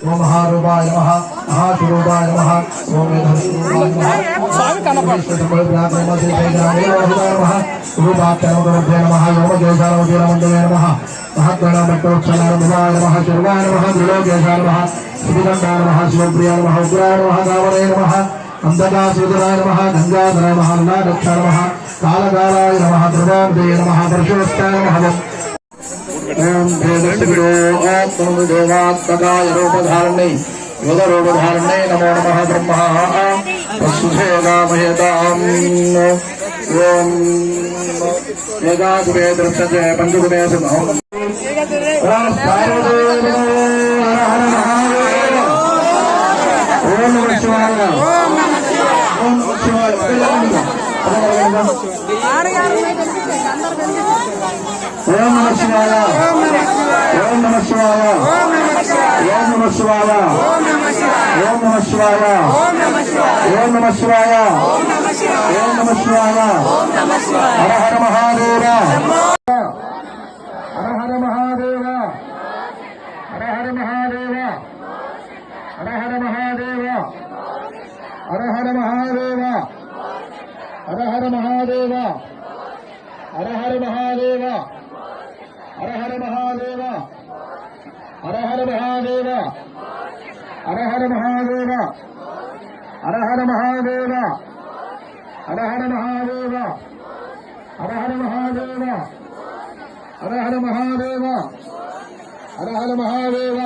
ఓం మహారూపాయ నమః మహాస్వరూపాయ నమః ఓం మేధస్వరూపాయ నమః రూపాక్షరముద్రే నమః యోమకేశాలముద్రే నమః మహద్గణభట్టోక్షరాయ నమః శర్వాయ నమః త్రిలోకేశాయ నమః శ్రీకంఠాయ నమః శివప్రియాయ నమః ఉగ్రాయ నమః కామరాయ నమః అంధకాసురాయ నమః గంగాధరాయ నమః అన్నారక్షాయ నమః కాలకాలాయ నమః ధ్రువాంతే నమః పరశువస్తాయ నమః ఓం దేవాత్మకాయ రూపధారణై యుగరూపధారణై నమో నమః బ్రహ్మ వసుధేగామహేతాం ఓం ఏకాగుమే దృశ్యతే పంచగుమే సుమహం ఓం నమః శివాయ ఓం నమః శివాయ ఓం నమః శివాయ ఓం నమః శివాయ ఓం నమః శివాయ ఓం నమః శివాయ ఓం నమః శివాయ ఓం నమః శివాయ హర హర మహాదేవ హర హర మహాదేవ హర హర మహాదేవ హర హర మహాదేవ హర హర మహాదేవ హర హర మహాదేవ హర హర మహాదేవ హర హర మహాదేవ హర హర మహాదేవ హర హర మహాదేవ హర హర మహాదేవ హర హర మహాదేవ హర హర మహాదేవ హర హర మహాదేవ హర హర మహాదేవ